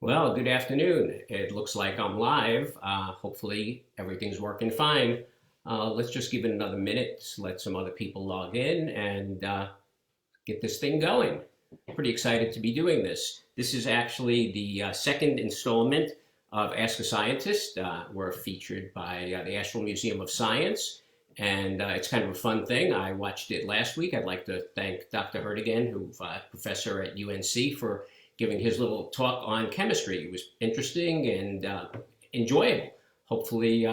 Well, good afternoon. It looks like I'm live. Hopefully everything's working fine. Let's just give it another minute, let some other people log in and get this thing going. Pretty excited to be doing this. This is actually the second installment of Ask a Scientist. We're featured by the Asheville Museum of Science, and it's kind of a fun thing. I watched it last week. I'd like to thank Dr. Hurt again, who's a professor at UNC, for giving his little talk on chemistry. It was interesting and enjoyable. Hopefully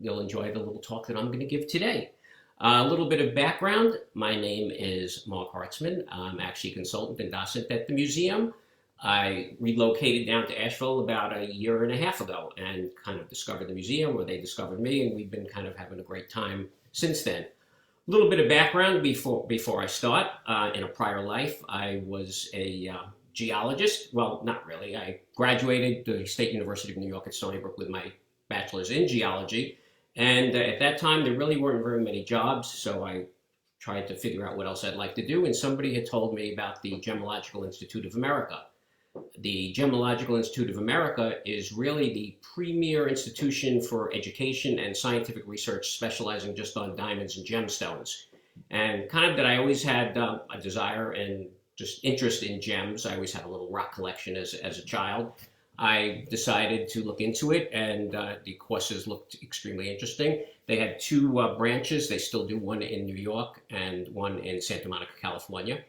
you'll enjoy the little talk that I'm going to give today. A little bit of background. My name is Mark Hartzman. I'm actually a consultant and docent at the museum. I relocated down to Asheville about a year and a half ago and kind of discovered the museum, where they discovered me, and we've been kind of having a great time since then. A little bit of background before I start. In a prior life, I was a geologist. Well, not really. I graduated the State University of New York at Stony Brook with my bachelor's in geology. And at that time, there really weren't very many jobs, so I tried to figure out what else I'd like to do. And somebody had told me about the Gemological Institute of America. The Gemological Institute of America is really the premier institution for education and scientific research, specializing just on diamonds and gemstones. And kind of that I always had a desire and just interest in gems. I always had a little rock collection as a child. I decided to look into it, and the courses looked extremely interesting. They had two branches. They still do, one in New York and one in Santa Monica, California.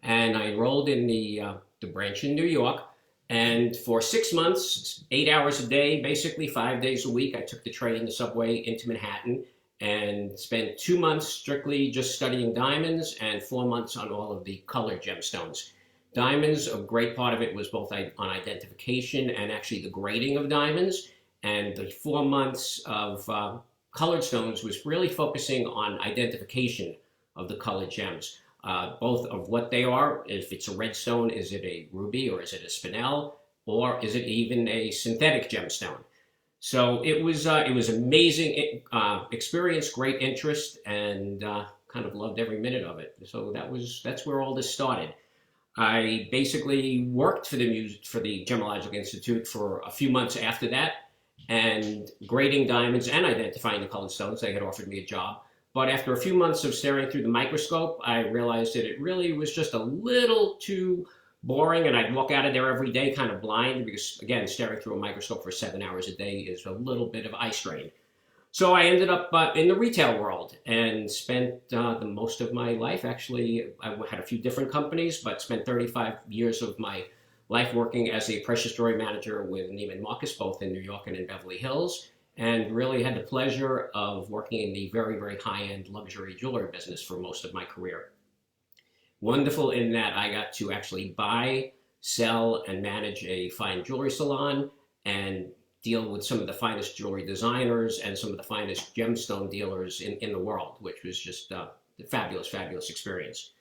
And I enrolled in the branch in New York. And for 6 months, 8 hours a day, basically 5 days a week, I took the train, the subway into Manhattan, and spent 2 months strictly just studying diamonds and 4 months on all of the colored gemstones. Diamonds, a great part of it was both on identification and actually the grading of diamonds. And the 4 months of colored stones was really focusing on identification of the colored gems, both of what they are. If it's a red stone, is it a ruby, or is it a spinel, or is it even a synthetic gemstone? So it was amazing experience, great interest, and kind of loved every minute of it. So that's where all this started. I basically worked for the Gemological Institute for a few months after that, and grading diamonds and identifying the colored stones. They had offered me a job. But after a few months of staring through the microscope, I realized that it really was just a little too boring, and I'd walk out of there every day kind of blind, because, again, staring through a microscope for 7 hours a day is a little bit of eye strain. So I ended up in the retail world and spent the most of my life. Actually, I had a few different companies, but spent 35 years of my life working as a precious jewelry manager with Neiman Marcus, both in New York and in Beverly Hills, and really had the pleasure of working in the very, very high-end luxury jewelry business for most of my career. Wonderful in that I got to actually buy, sell, and manage a fine jewelry salon, and deal with some of the finest jewelry designers and some of the finest gemstone dealers in the world, which was just a fabulous, fabulous experience.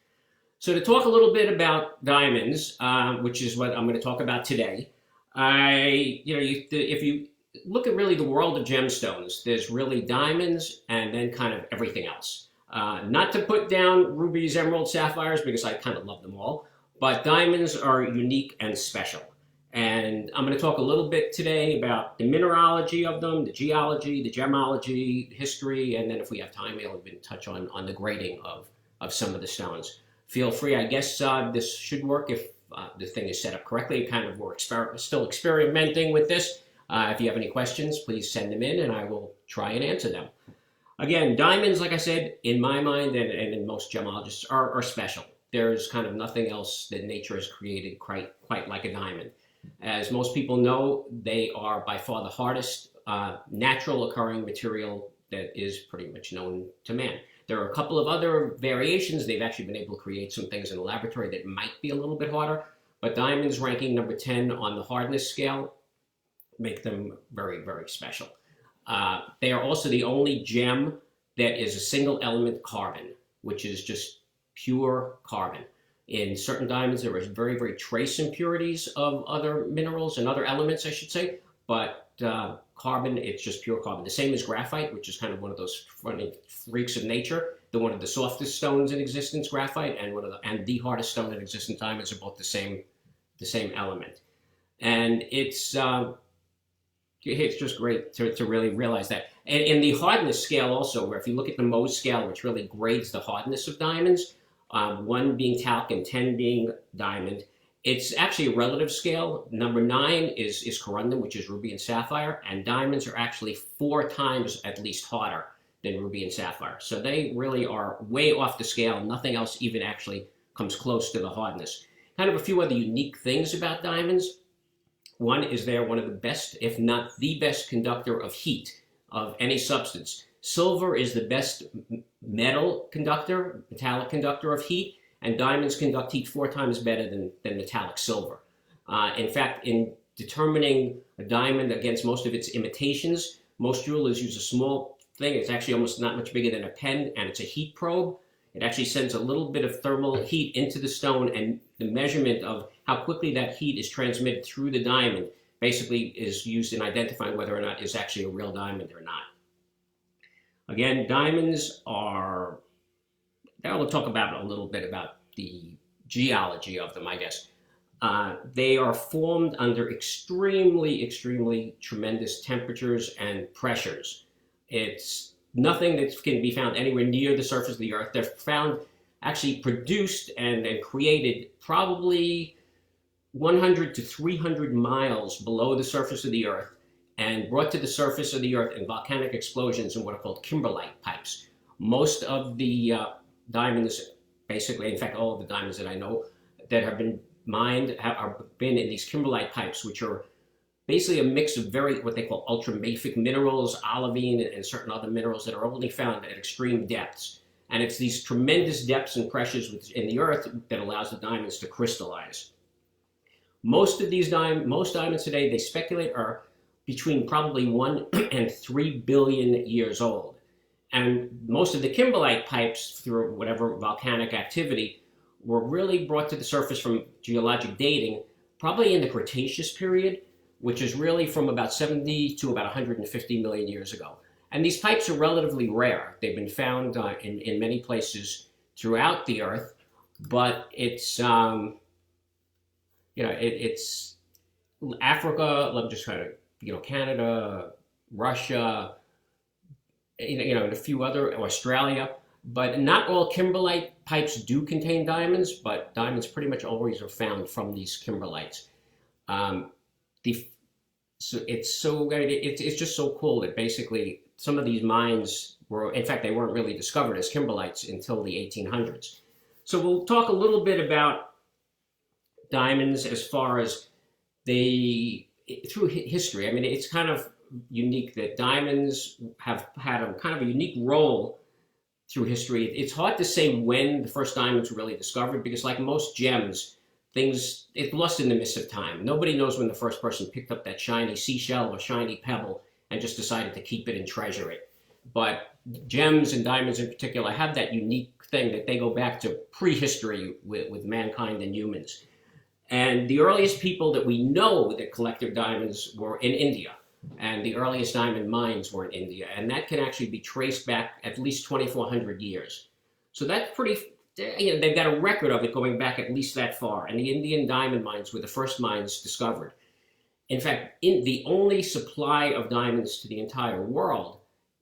So to talk a little bit about diamonds, which is what I'm going to talk about today, if you look at really the world of gemstones, there's really diamonds and then kind of everything else. Not to put down rubies, emeralds, sapphires, because I kind of love them all, but diamonds are unique and special. And I'm going to talk a little bit today about the mineralogy of them, the geology, the gemology, the history, and then if we have time, I'll even touch on the grading of some of the stones. Feel free, I guess this should work if the thing is set up correctly. Kind of we're still experimenting with this. If you have any questions, please send them in and I will try and answer them. Again, diamonds, like I said, in my mind and in most gemologists, are special. There's kind of nothing else that nature has created quite like a diamond. As most people know, they are by far the hardest natural occurring material that is pretty much known to man. There are a couple of other variations. They've actually been able to create some things in the laboratory that might be a little bit harder, but diamonds ranking number 10 on the hardness scale make them very, very special. They are also the only gem that is a single element carbon, which is just pure carbon. In certain diamonds, there are very, very trace impurities of other minerals and other elements, I should say, but carbon, it's just pure carbon. The same as graphite, which is kind of one of those funny freaks of nature. One of the softest stones in existence, graphite, and the hardest stone in existence, diamonds, are both the same element. And it's just great to really realize that. And in the hardness scale also, where if you look at the Mohs scale, which really grades the hardness of diamonds, 1 being talc and 10 being diamond, it's actually a relative scale. Number 9 is corundum, which is ruby and sapphire, and diamonds are actually 4 times at least harder than ruby and sapphire. So they really are way off the scale. Nothing else even actually comes close to the hardness. Kind of a few other unique things about diamonds. One is they're one of the best, if not the best, conductor of heat of any substance. Silver is the best metal conductor, metallic conductor of heat, and diamonds conduct heat 4 times better than metallic silver. In fact, in determining a diamond against most of its imitations, most jewelers use a small thing. It's actually almost not much bigger than a pen, and it's a heat probe. It actually sends a little bit of thermal heat into the stone, and the measurement of how quickly that heat is transmitted through the diamond basically is used in identifying whether or not it's actually a real diamond or not. Again, diamonds are, now we'll talk about a little bit about the geology of them, I guess. They are formed under extremely, extremely tremendous temperatures and pressures. It's nothing that can be found anywhere near the surface of the earth. They're found, actually produced and created probably 100 to 300 miles below the surface of the earth, and brought to the surface of the earth in volcanic explosions in what are called kimberlite pipes. Most of the diamonds, basically, in fact, all of the diamonds that I know that have been mined have been in these kimberlite pipes, which are basically a mix of what they call ultramafic minerals, olivine, and certain other minerals that are only found at extreme depths. And it's these tremendous depths and pressures in the earth that allows the diamonds to crystallize. Most diamonds today, they speculate, are between probably 1 and 3 billion years old. And most of the kimberlite pipes, through whatever volcanic activity, were really brought to the surface from geologic dating, probably in the Cretaceous period, which is really from about 70 to about 150 million years ago. And these pipes are relatively rare. They've been found in many places throughout the earth, but it's, it's Africa, I'm just trying to, Canada, Russia, and a few other, Australia. But not all kimberlite pipes do contain diamonds, but diamonds pretty much always are found from these kimberlites. It's just so cool that basically some of these mines were, in fact, they weren't really discovered as kimberlites until the 1800s. So we'll talk a little bit about diamonds as far as through history. I mean, it's kind of unique that diamonds have had a kind of a unique role through history. It's hard to say when the first diamonds were really discovered, because like most gems, it's lost in the mist of time. Nobody knows when the first person picked up that shiny seashell or shiny pebble and just decided to keep it and treasure it. But gems and diamonds in particular have that unique thing that they go back to prehistory with mankind and humans. And the earliest people that we know that collected diamonds were in India. And the earliest diamond mines were in India. And that can actually be traced back at least 2,400 years. So that's pretty, they've got a record of it going back at least that far. And the Indian diamond mines were the first mines discovered. In fact, the only supply of diamonds to the entire world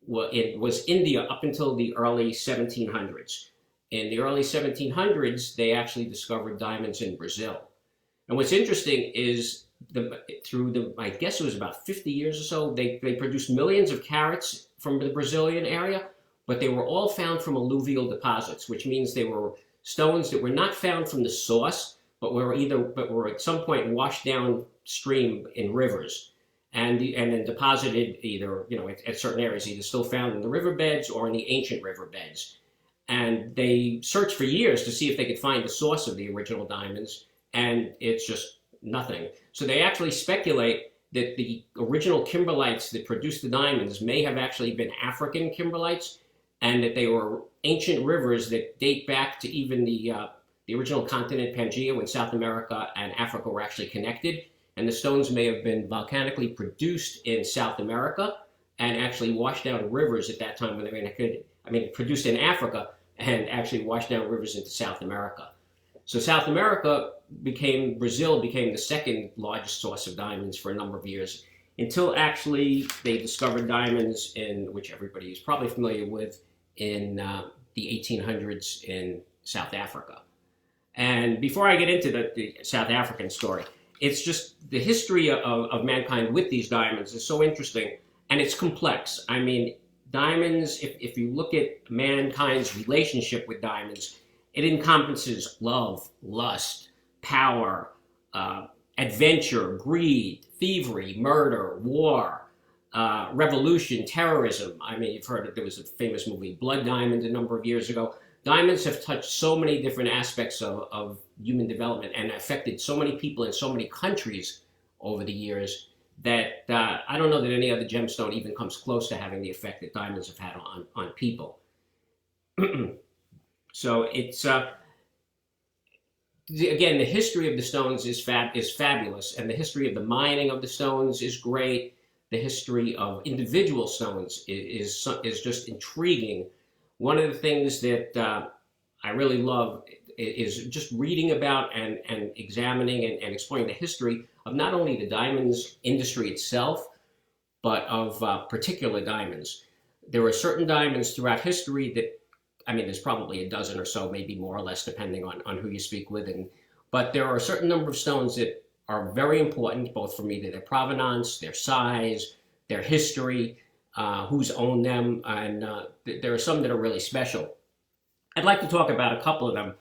was India up until the early 1700s. In the early 1700s, they actually discovered diamonds in Brazil. And what's interesting is I guess it was about 50 years or so, they produced millions of carats from the Brazilian area, but they were all found from alluvial deposits, which means they were stones that were not found from the source, but were at some point washed downstream in rivers, and then deposited either, at certain areas, either still found in the riverbeds or in the ancient riverbeds. And they searched for years to see if they could find the source of the original diamonds, and it's just nothing. So they actually speculate that the original kimberlites that produced the diamonds may have actually been African kimberlites, and that they were ancient rivers that date back to even the original continent Pangaea, when South America and Africa were actually connected. And the stones may have been volcanically produced in South America and actually washed down rivers at that time when they were produced in Africa and actually washed down rivers into South America. So Brazil became the second largest source of diamonds for a number of years, until actually they discovered diamonds, in which everybody is probably familiar with, in the 1800s in South Africa. And before I get into the South African story, it's just the history of mankind with these diamonds is so interesting, and it's complex. I mean, diamonds, if you look at mankind's relationship with diamonds, it encompasses love, lust, power, adventure, greed, thievery, murder, war, revolution, terrorism. I mean, you've heard that there was a famous movie, Blood Diamond, a number of years ago. Diamonds have touched so many different aspects of human development and affected so many people in so many countries over the years that I don't know that any other gemstone even comes close to having the effect that diamonds have had on people. So it's, again, the history of the stones is fabulous, and the history of the mining of the stones is great. The history of individual stones is just intriguing. One of the things that I really love is just reading about and examining and exploring the history of not only the diamonds industry itself, but of particular diamonds. There are certain diamonds throughout history that, I mean, there's probably a dozen or so, maybe more or less, depending on who you speak with. But there are a certain number of stones that are very important, both from either their provenance, their size, their history, who's owned them, and there are some that are really special. I'd like to talk about a couple of them,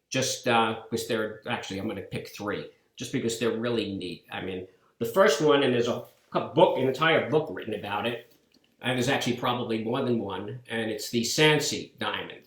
just because they're, actually, I'm going to pick three, just because they're really neat. I mean, the first one, and there's an entire book written about it, and there's actually probably more than one, and it's the Sancy diamond.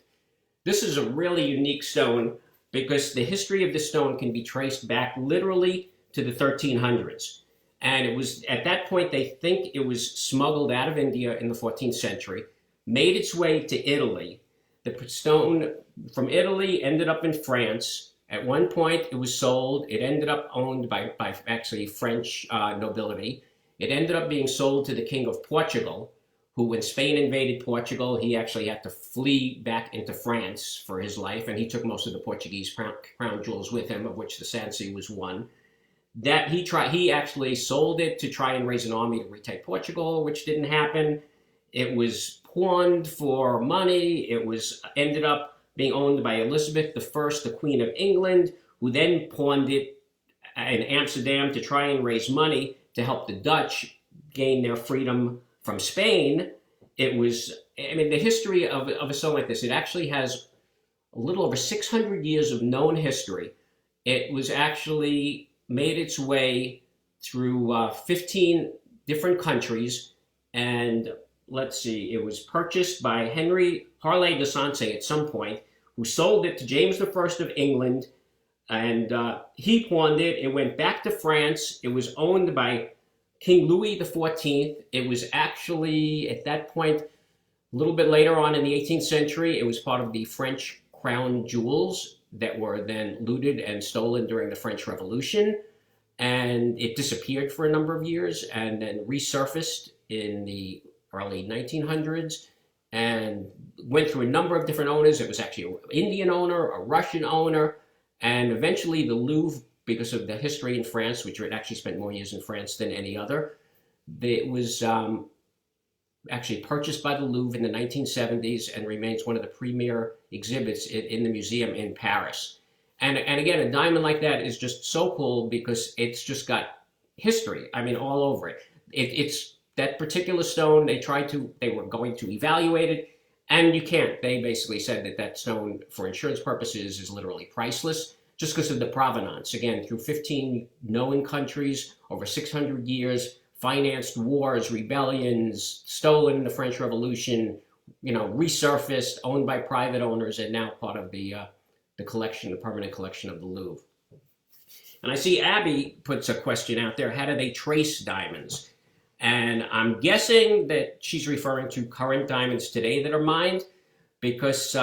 This is a really unique stone because the history of the stone can be traced back literally to the 1300s. And it was, at that point, they think it was smuggled out of India in the 14th century, made its way to Italy. The stone from Italy ended up in France. At one point, it was sold. It ended up owned by actually French nobility. It ended up being sold to the King of Portugal, who, when Spain invaded Portugal, he actually had to flee back into France for his life, and he took most of the Portuguese crown jewels with him, of which the Sancy was one. That he actually sold it to try and raise an army to retake Portugal, which didn't happen. It was pawned for money. It was ended up being owned by Elizabeth I, the Queen of England, who then pawned it in Amsterdam to try and raise money to help the Dutch gain their freedom from Spain. It was, I mean, the history of a stone like this, it actually has a little over 600 years of known history. It was actually made its way through 15 different countries, and let's see, it was purchased by Henry Harley de Sancy at some point, who sold it to James I of England, and he pawned it. It went back to France. It was owned by King Louis XIV. It was actually, at that point, a little bit later on in the 18th century, it was part of the French crown jewels that were then looted and stolen during the French Revolution, and it disappeared for a number of years and then resurfaced in the early 1900s and went through a number of different owners. It was actually an Indian owner, a Russian owner, and eventually the Louvre, because of the history in France, which had actually spent more years in France than any other, it was actually purchased by the Louvre in the 1970s and remains one of the premier exhibits in the museum in Paris. And again, a diamond like that is just so cool because it's just got history, I mean, all over it. It's that particular stone, they were going to evaluate it, and you can't. They basically said that stone, for insurance purposes, is literally priceless, just because of the provenance. Again, through 15 known countries, over 600 years, financed wars, rebellions, stolen in the French Revolution, resurfaced, owned by private owners, and now part of the collection, the permanent collection of the Louvre. And I see Abby puts a question out there: how do they trace diamonds? And I'm guessing that she's referring to current diamonds today that are mined, because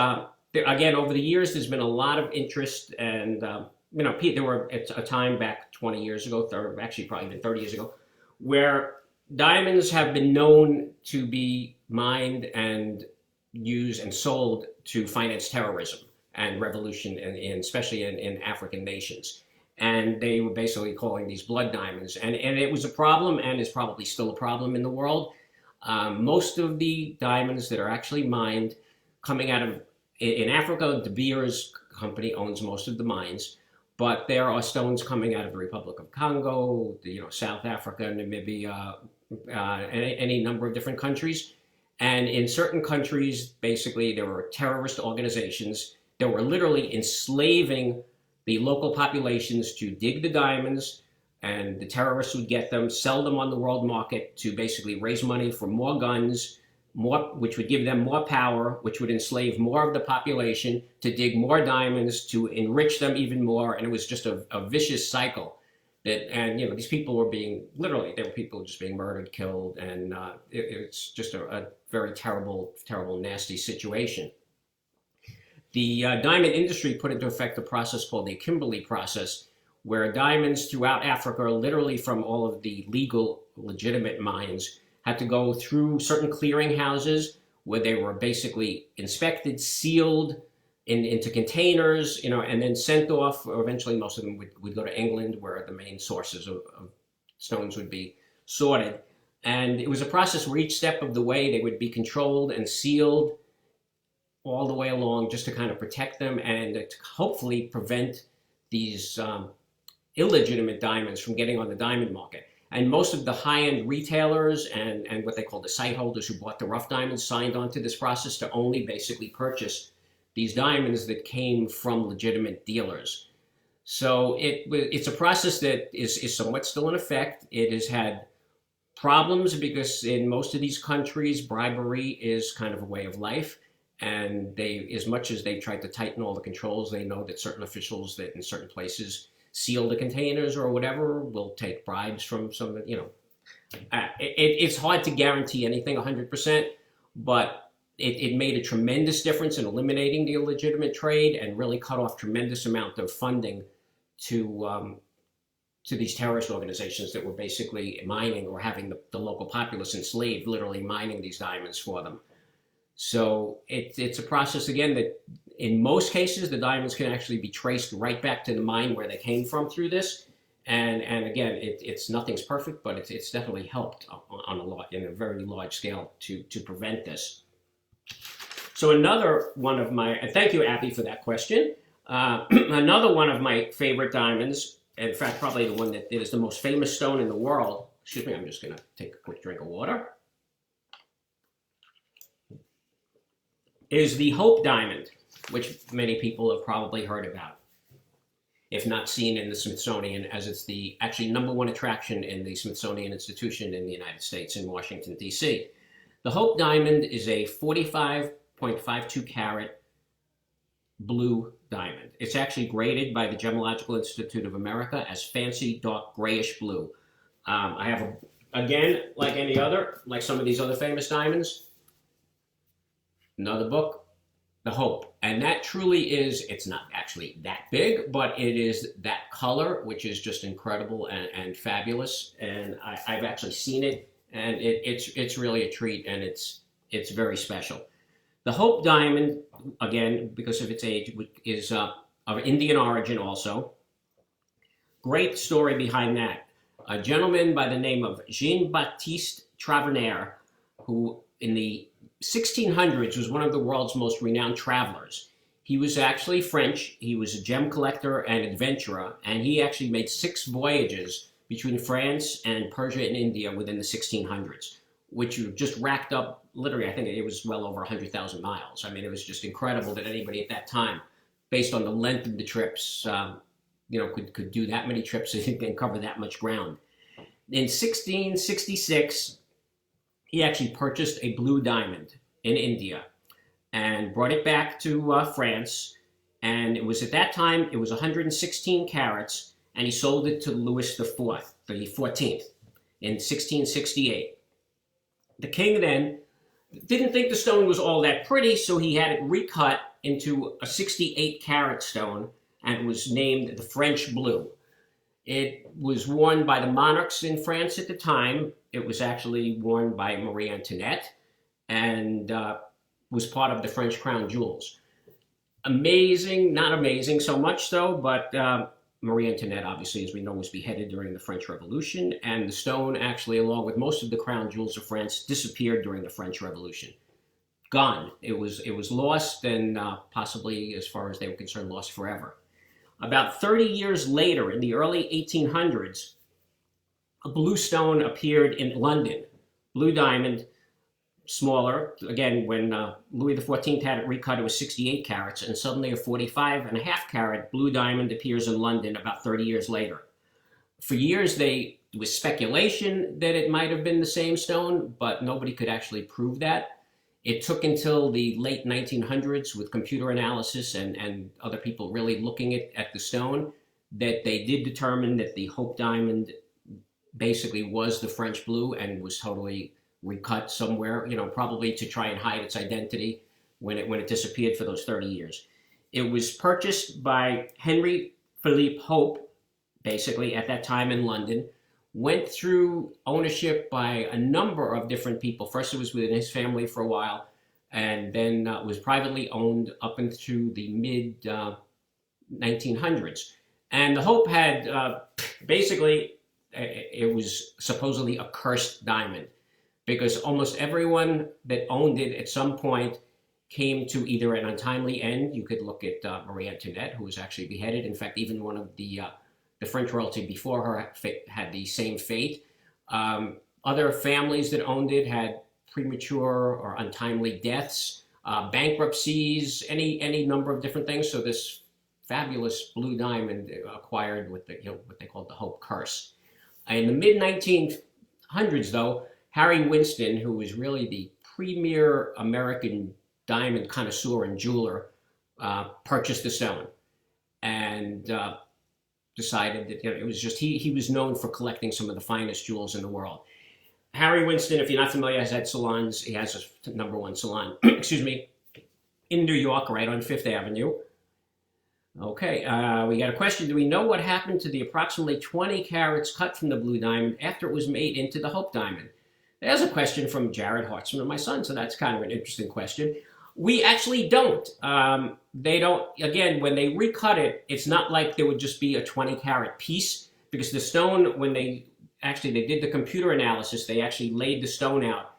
again, over the years, there's been a lot of interest, and there were a time back 20 years ago, actually probably even 30 years ago, where diamonds have been known to be mined and used and sold to finance terrorism. and revolution, especially in African nations. And they were basically calling these blood diamonds. And it was a problem, and is probably still a problem in the world. Most of the diamonds that are actually mined coming out of, in Africa, De Beers company owns most of the mines, but there are stones coming out of the Republic of Congo, South Africa, Namibia, any number of different countries. And in certain countries, basically, there were terrorist organizations that were literally enslaving the local populations to dig the diamonds, and the terrorists would get them, sell them on the world market to basically raise money for more guns, which would give them more power, which would enslave more of the population to dig more diamonds, to enrich them even more. And it was just a vicious cycle. These people were being, literally, there were people just being murdered, killed, and it's just a very terrible, terrible, nasty situation. The diamond industry put into effect a process called the Kimberley process, where diamonds throughout Africa, literally from all of the legal, legitimate mines, had to go through certain clearinghouses where they were basically inspected, sealed into containers, and then sent off. Or eventually, most of them would go to England, where the main sources of stones would be sorted. And it was a process where each step of the way they would be controlled and sealed all the way along, just to kind of protect them and to hopefully prevent these illegitimate diamonds from getting on the diamond market. And most of the high-end retailers and what they call the site holders who bought the rough diamonds signed on to this process to only basically purchase these diamonds that came from legitimate dealers. So it's a process that is somewhat still in effect. It has had problems because in most of these countries, bribery is kind of a way of life. And as much as they've tried to tighten all the controls, they know that certain officials that in certain places seal the containers or whatever will take bribes from some, it's hard to guarantee anything 100%, but it made a tremendous difference in eliminating the illegitimate trade and really cut off tremendous amount of funding to these terrorist organizations that were basically mining or having the local populace enslaved, literally mining these diamonds for them. So it's a process, again, that in most cases, the diamonds can actually be traced right back to the mine where they came from through this. And again, it's nothing's perfect, but it's definitely helped in a very large scale to prevent this. So another one of my, and thank you, Abby, for that question. Another one of my favorite diamonds, in fact, probably the one that is the most famous stone in the world. Excuse me, I'm just going to take a quick drink of water. Is the Hope Diamond, which many people have probably heard about, if not seen in the Smithsonian, as it's the actually #1 attraction in the Smithsonian Institution in the United States in Washington, D.C. The Hope Diamond is a 45.52 carat blue diamond. It's actually graded by the Gemological Institute of America as fancy dark grayish blue. I have, again, like some of these other famous diamonds, another book, The Hope. And that truly is, it's not actually that big, but it is that color, which is just incredible and fabulous. And I've actually seen it, and it's really a treat, and it's very special. The Hope Diamond, again, because of its age, is of Indian origin also. Great story behind that. A gentleman by the name of Jean-Baptiste Travon, who in the 1600s was one of the world's most renowned travelers. He was actually French. He was a gem collector and adventurer, and he actually made 6 voyages between France and Persia and India within the 1600s, which just racked up, literally, I think it was well over 100,000 miles. I mean, it was just incredible that anybody at that time, based on the length of the trips, could do that many trips and cover that much ground. In 1666, he actually purchased a blue diamond in India and brought it back to France. And it was at that time, it was 116 carats, and he sold it to Louis the 14th, in 1668. The king then didn't think the stone was all that pretty, so he had it recut into a 68 carat stone, and it was named the French blue. It was worn by the monarchs in France at the time. It was actually worn by Marie Antoinette and was part of the French crown jewels. Amazing, not amazing so much though, but Marie Antoinette, obviously, as we know, was beheaded during the French Revolution, and the stone actually, along with most of the crown jewels of France, disappeared during the French Revolution. Gone. It was lost, and possibly, as far as they were concerned, lost forever. About 30 years later, in the early 1800s, a blue stone appeared in London. Blue diamond, smaller. Again, when Louis XIV had it recut, it was 68 carats, and suddenly a 45.5 carat blue diamond appears in London about 30 years later. For years, there was speculation that it might have been the same stone, but nobody could actually prove that. It took until the late 1900s with computer analysis and other people really looking at the stone that they did determine that the Hope diamond basically was the French blue and was totally recut somewhere, probably to try and hide its identity when it disappeared for those 30 years. It was purchased by Henry Philippe Hope, basically at that time in London, went through ownership by a number of different people. First, it was within his family for a while, and then was privately owned up into the mid 1900s. And the Hope had basically, it was supposedly a cursed diamond, because almost everyone that owned it at some point came to either an untimely end. You could look at Marie Antoinette, who was actually beheaded. In fact, even one of the French royalty before her had the same fate. Other families that owned it had premature or untimely deaths, bankruptcies, any number of different things. So this fabulous blue diamond acquired with what they called the Hope curse. In the mid 1900s, though, Harry Winston, who was really the premier American diamond connoisseur and jeweler, purchased the stone and decided that it was just, he was known for collecting some of the finest jewels in the world. Harry Winston, if you're not familiar, has had salons. He has a #1 salon, excuse me, in New York, right on Fifth Avenue. Okay, we got a question. Do we know what happened to the approximately 20 carats cut from the blue diamond after it was made into the Hope diamond? There's a question from Jared Hartzman and my son, so that's kind of an interesting question. We actually don't. They don't, again, when they recut it, it's not like there would just be a 20 carat piece, because the stone, when they did the computer analysis, they actually laid the stone out,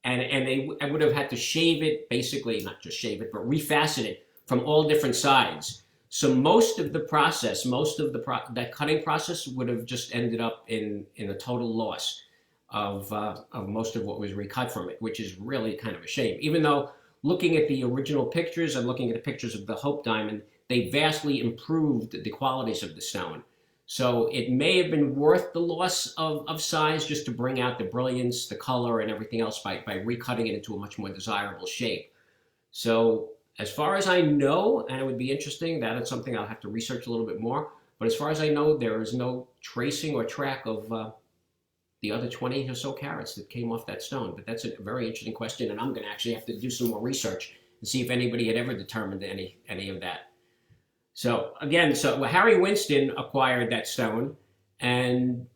and they would have had to shave it, basically, not just shave it, but refacet it from all different sides. So most of the process, that cutting process would have just ended up in a total loss of most of what was recut from it, which is really kind of a shame. Even though looking at the original pictures and looking at the pictures of the Hope diamond, they vastly improved the qualities of the stone. So it may have been worth the loss of size just to bring out the brilliance, the color, and everything else by recutting it into a much more desirable shape. So as far as I know, and it would be interesting, that is something I'll have to research a little bit more, but as far as I know, there is no tracing or track of the other 20 or so carats that came off that stone. But that's a very interesting question, and I'm going to actually have to do some more research and see if anybody had ever determined any of that. So again, Harry Winston acquired that stone and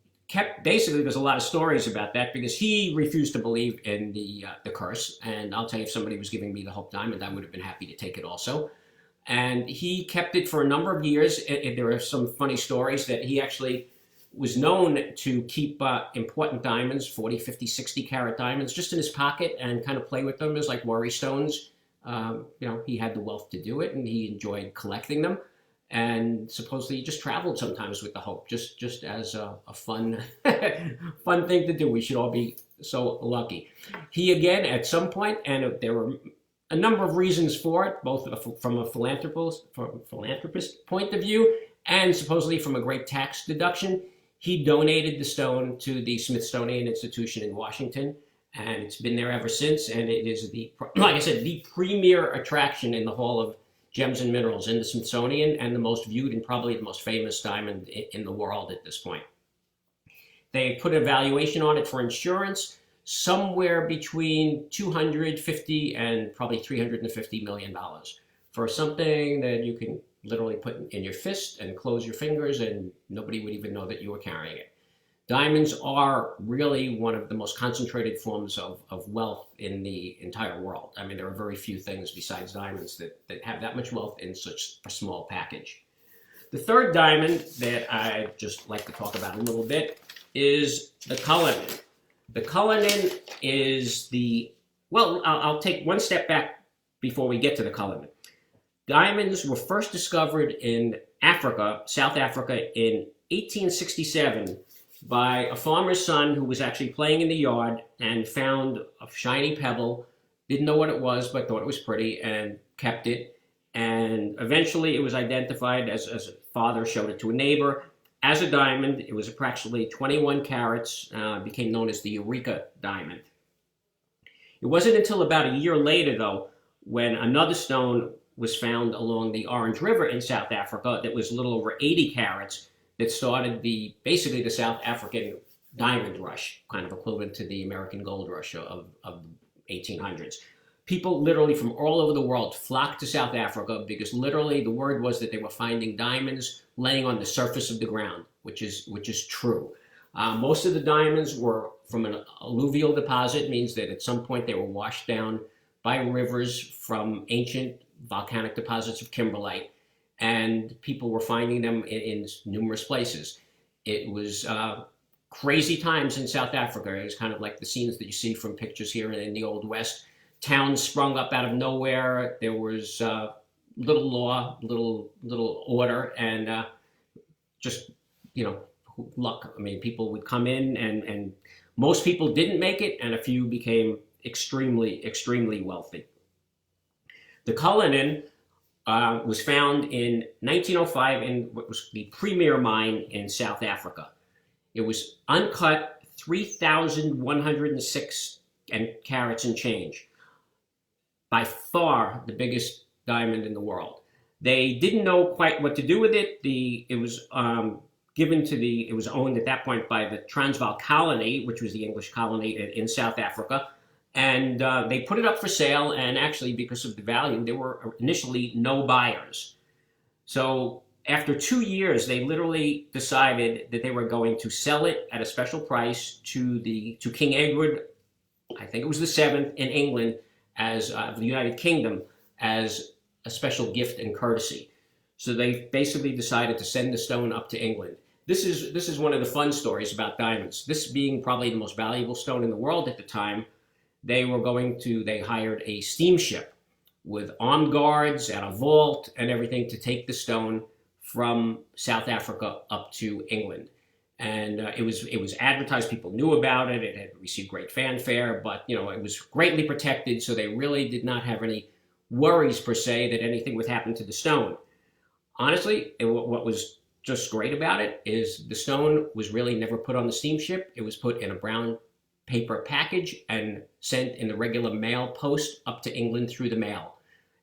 basically there's a lot of stories about that, because he refused to believe in the curse. And I'll tell you, if somebody was giving me the Hope diamond, I would have been happy to take it also. And he kept it for a number of years. There are some funny stories that he actually was known to keep important diamonds, 40, 50, 60 carat diamonds, just in his pocket and kind of play with them as like worry stones. He had the wealth to do it, and he enjoyed collecting them. And supposedly he just traveled sometimes with the Hope, just as a fun fun thing to do. We should all be so lucky. He, again, at some point, and there were a number of reasons for it, both from a philanthropist point of view and supposedly from a great tax deduction, he donated the stone to the Smithsonian Institution in Washington, and it's been there ever since. And it is like I said, the premier attraction in the Hall of Gems and Minerals in the Smithsonian, and the most viewed and probably the most famous diamond in the world at this point. They put a valuation on it for insurance somewhere between $250 and probably $350 million for something that you can literally put in your fist and close your fingers and nobody would even know that you were carrying it. Diamonds are really one of the most concentrated forms of wealth in the entire world. I mean, there are very few things besides diamonds that have that much wealth in such a small package. The third diamond that I'd just like to talk about a little bit is the Cullinan. The Cullinan is well, I'll take one step back before we get to the Cullinan. Diamonds were first discovered in Africa, South Africa, in 1867 by a farmer's son who was actually playing in the yard and found a shiny pebble, didn't know what it was, but thought it was pretty and kept it. And eventually it was identified as a father showed it to a neighbor as a diamond. It was approximately 21 carats, became known as the Eureka diamond. It wasn't until about a year later, though, when another stone was found along the Orange River in South Africa that was a little over 80 carats that started basically the South African diamond rush, kind of equivalent to the American gold rush of the 1800s. People literally from all over the world flocked to South Africa because literally the word was that they were finding diamonds laying on the surface of the ground, which is true. Most of the diamonds were from an alluvial deposit, means that at some point they were washed down by rivers from ancient volcanic deposits of kimberlite, and people were finding them in numerous places. It was crazy times in South Africa. It was kind of like the scenes that you see from pictures here in the Old West. Towns sprung up out of nowhere. There was little law, little order, and just, luck. I mean, people would come in, and most people didn't make it, and a few became extremely wealthy. The Cullinan was found in 1905 in what was the premier mine in South Africa. It was uncut, 3,106 carats and change. By far the biggest diamond in the world. They didn't know quite what to do with it. It was it was owned at that point by the Transvaal colony, which was the English colony in South Africa. And they put it up for sale, and actually, because of the value, there were initially no buyers. So after 2 years, they literally decided that they were going to sell it at a special price to King Edward, I think it was the 7th, in England, as the United Kingdom, as a special gift and courtesy. So they basically decided to send the stone up to England. This is one of the fun stories about diamonds. This being probably the most valuable stone in the world at the time, they hired a steamship with armed guards and a vault and everything to take the stone from South Africa up to England. And it was advertised. People knew about it. It had received great fanfare, but it was greatly protected, so they really did not have any worries per se that anything would happen to the stone. Honestly, what was just great about it is the stone was really never put on the steamship. It was put in a brown paper package and sent in the regular mail post up to England through the mail.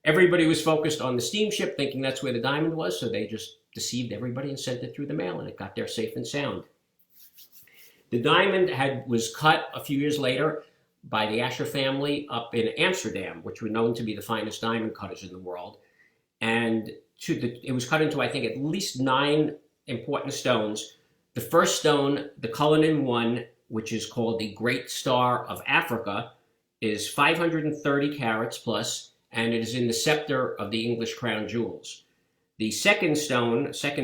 Everybody was focused on the steamship, thinking that's where the diamond was, so they just deceived everybody and sent it through the mail, and it got there safe and sound. The diamond was cut a few years later by the Asher family up in Amsterdam, which were known to be the finest diamond cutters in the world. And it was cut into, I think, at least 9 important stones. The first stone, the Cullinan 1, which is called the Great Star of Africa, is 530 carats plus, and it is in the scepter of the English crown jewels. The second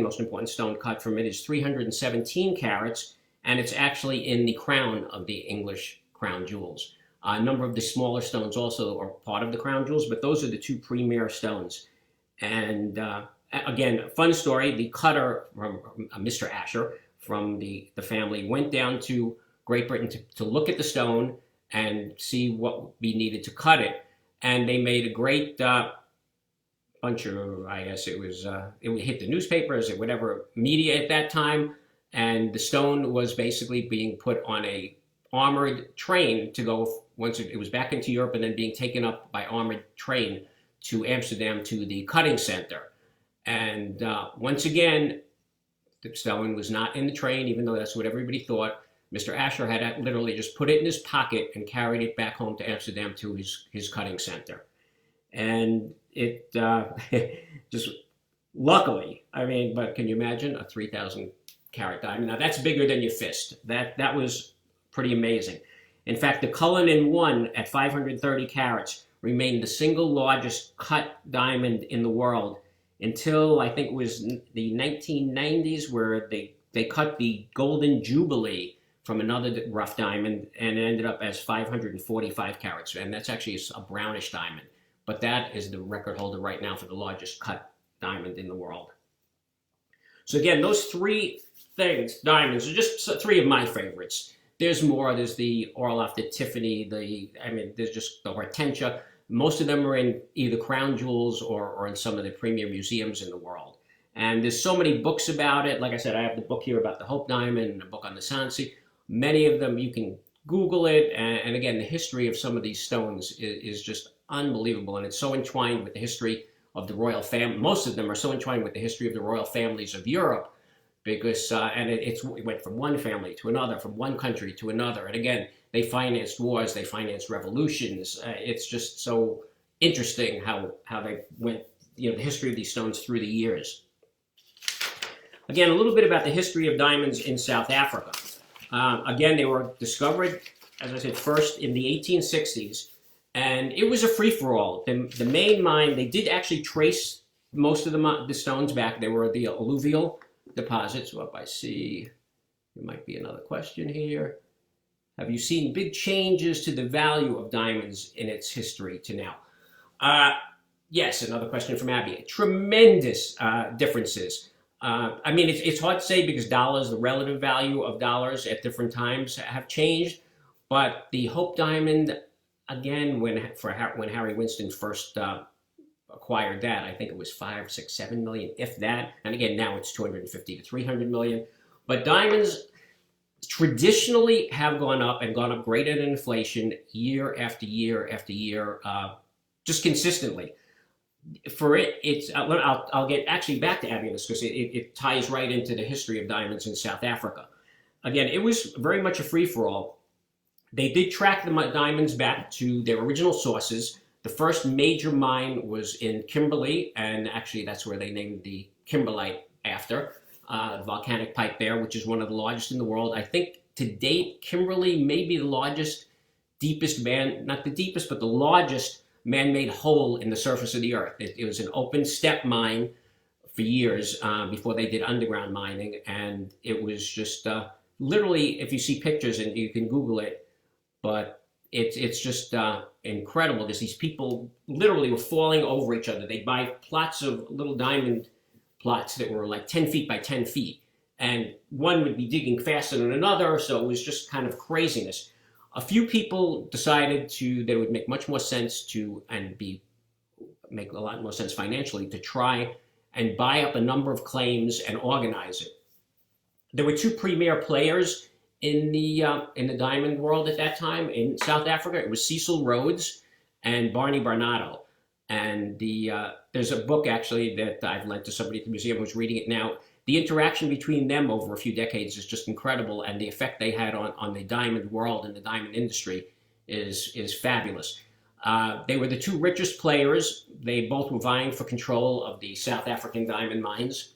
most important stone cut from it is 317 carats, and it's actually in the crown of the English crown jewels. A number of the smaller stones also are part of the crown jewels, but those are the 2 premier stones. And again, a fun story, the cutter, Mr. Asher, from the family, went down to Great Britain to look at the stone and see what would be needed to cut it. And they made a great bunch of, I guess it hit the newspapers or whatever media at that time. And the stone was basically being put on a armored train to go, once it was back into Europe, and then being taken up by armored train to Amsterdam to the cutting center. And once again, the stone was not in the train, even though that's what everybody thought. Mr. Asher had literally just put it in his pocket and carried it back home to Amsterdam to his cutting center. And it just, luckily, but can you imagine a 3,000 carat diamond. Now that's bigger than your fist. That was pretty amazing. In fact, the Cullinan 1 at 530 carats remained the single largest cut diamond in the world until I think it was the 1990s, where they cut the Golden Jubilee from another rough diamond, and it ended up as 545 carats, and that's actually a brownish diamond. But that is the record holder right now for the largest cut diamond in the world. So again, those three things, diamonds, are just three of my favorites. There's more. There's the Orloff, the Tiffany, there's just the Hortensia. Most of them are in either crown jewels or in some of the premier museums in the world. And there's so many books about it. Like I said, I have the book here about the Hope Diamond and a book on the Sancy. Many of them, you can Google it. And again, the history of some of these stones is just unbelievable. And it's so entwined with the history of the royal family. Most of them are so entwined with the history of the royal families of Europe, because it went from one family to another, from one country to another. And again, they financed wars, they financed revolutions. It's just so interesting how they went, the history of these stones through the years. Again, a little bit about the history of diamonds in South Africa. Again, they were discovered, as I said, first in the 1860s, and it was a free-for-all. The main mine, they did actually trace most of the stones back. They were the alluvial deposits. Well, I see there might be another question here. Have you seen big changes to the value of diamonds in its history to now? Yes, another question from Abby. Tremendous differences. I mean, it's hard to say because the relative value of dollars at different times have changed. But the Hope Diamond, again, when Harry Winston first acquired that, I think it was 5, 6, 7 million, if that. And again, now it's 250 to 300 million. But diamonds traditionally have gone up and gone up greater than inflation year after year after year, just consistently. For I'll get actually back to Abby on this because it ties right into the history of diamonds in South Africa. Again, it was very much a free-for-all. They did track the diamonds back to their original sources. The first major mine was in Kimberley, and actually that's where they named the kimberlite after, the volcanic pipe there, which is one of the largest in the world. I think to date, Kimberley may be the largest, not the deepest, but the largest man-made hole in the surface of the earth. It was an open step mine for years before they did underground mining, and it was just literally, if you see pictures, and you can Google it, but it's just incredible because these people literally were falling over each other. They'd buy plots of little diamond plots that were like 10 feet by 10 feet, and one would be digging faster than another, so it was just kind of craziness. A few people decided that it would make much more sense make a lot more sense financially to try and buy up a number of claims and organize it. There were two premier players in the diamond world at that time in South Africa. It was Cecil Rhodes and Barney Barnato. And there's a book actually that I've lent to somebody at the museum who's reading it now. The interaction between them over a few decades is just incredible, and the effect they had on the diamond world and the diamond industry is fabulous. They were the two richest players. They both were vying for control of the South African diamond mines.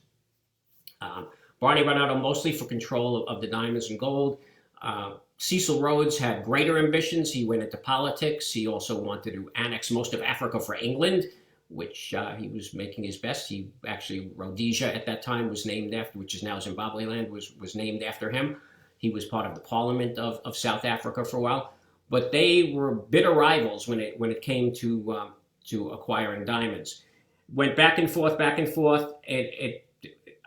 Barney Barnato mostly for control of the diamonds and gold. Cecil Rhodes had greater ambitions. He went into politics. He also wanted to annex most of Africa for England, which he was making his best. He actually, Rhodesia at that time was named after, which is now Zimbabweland, was named after him. He was part of the Parliament of South Africa for a while. But they were bitter rivals when it came to acquiring diamonds. Went back and forth, back and forth.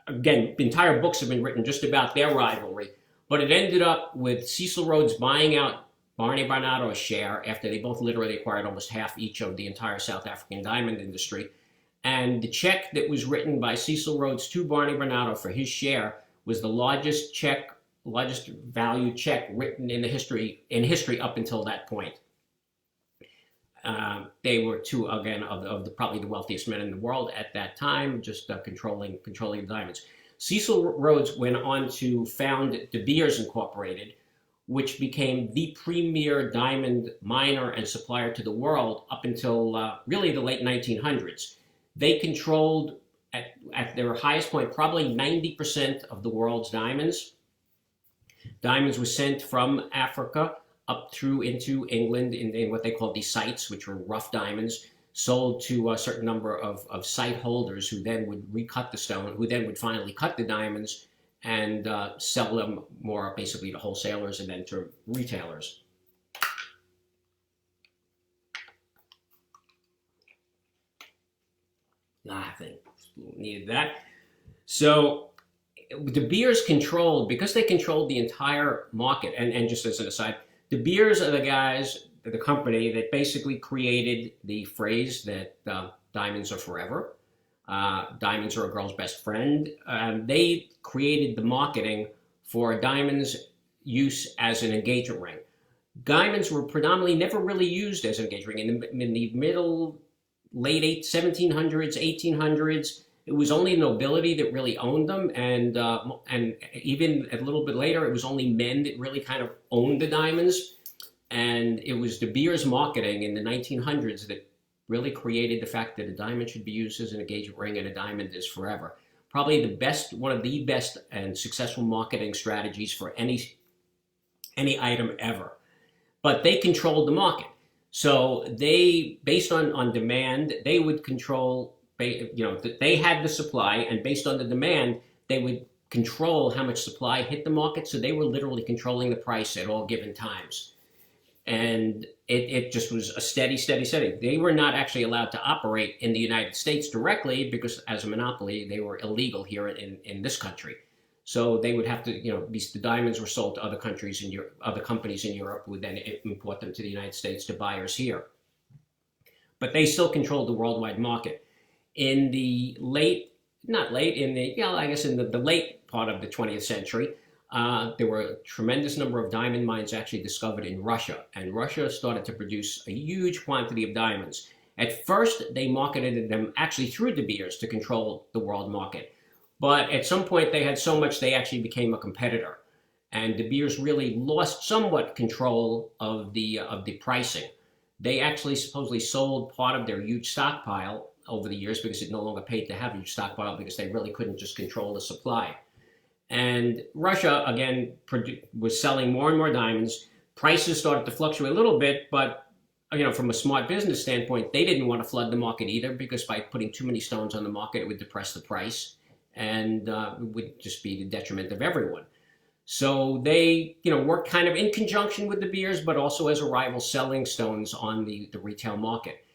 Again, entire books have been written just about their rivalry. But it ended up with Cecil Rhodes buying out Barney Barnato's share after they both literally acquired almost half each of the entire South African diamond industry. And the check that was written by Cecil Rhodes to Barney Barnato for his share was the largest value check written in history up until that point. They were two, again, of probably the wealthiest men in the world at that time, just controlling the diamonds. Cecil Rhodes went on to found De Beers Incorporated, which became the premier diamond miner and supplier to the world up until really the late 1900s. They controlled at their highest point, probably 90% of the world's diamonds. Diamonds were sent from Africa up through into England in what they called these sites, which were rough diamonds, sold to a certain number of site holders who then would recut the stone, who then would finally cut the diamonds and sell them more basically to wholesalers and then to retailers. I think needed that. So De Beers controlled, because they controlled the entire market, and just as an aside, De Beers are the guys, the company that basically created the phrase that diamonds are forever. Diamonds are a girl's best friend. They created the marketing for diamonds' use as an engagement ring. Diamonds were predominantly never really used as an engagement ring. In the late 1700s, 1800s, it was only nobility that really owned them, and even a little bit later, it was only men that really kind of owned the diamonds. And it was De Beers marketing in the 1900s that really created the fact that a diamond should be used as an engagement ring and a diamond is forever. Probably one of the best and successful marketing strategies for any item ever. But they controlled the market. So they, based on demand, they would control, they had the supply, and based on the demand, they would control how much supply hit the market. So they were literally controlling the price at all given times. And it just was a steady. They were not actually allowed to operate in the United States directly because as a monopoly, they were illegal here in this country. So they would have to, the diamonds were sold to other countries in Europe, other companies in Europe would then import them to the United States to buyers here. But they still controlled the worldwide market. In the late part of the 20th century, there were a tremendous number of diamond mines actually discovered in Russia, and Russia started to produce a huge quantity of diamonds. At first, they marketed them actually through De Beers to control the world market. But at some point, they had so much they actually became a competitor. And De Beers really lost somewhat control of the pricing. They actually supposedly sold part of their huge stockpile over the years because it no longer paid to have a huge stockpile because they really couldn't just control the supply. And Russia, again, was selling more and more diamonds. Prices started to fluctuate a little bit, but from a smart business standpoint, they didn't want to flood the market either because by putting too many stones on the market, it would depress the price and it would just be the detriment of everyone. So they, worked kind of in conjunction with De Beers, but also as a rival selling stones on the retail market.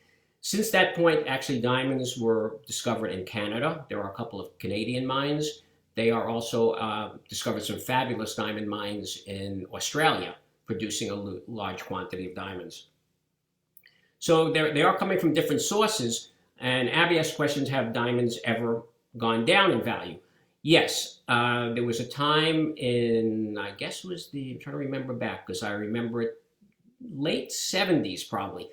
Since that point, actually, diamonds were discovered in Canada. There are a couple of Canadian mines. They are also discovered some fabulous diamond mines in Australia, producing a large quantity of diamonds. So they are coming from different sources. And Abby asked questions, have diamonds ever gone down in value? Yes. There was a time in, I guess I'm trying to remember back because I remember it, late 70s probably.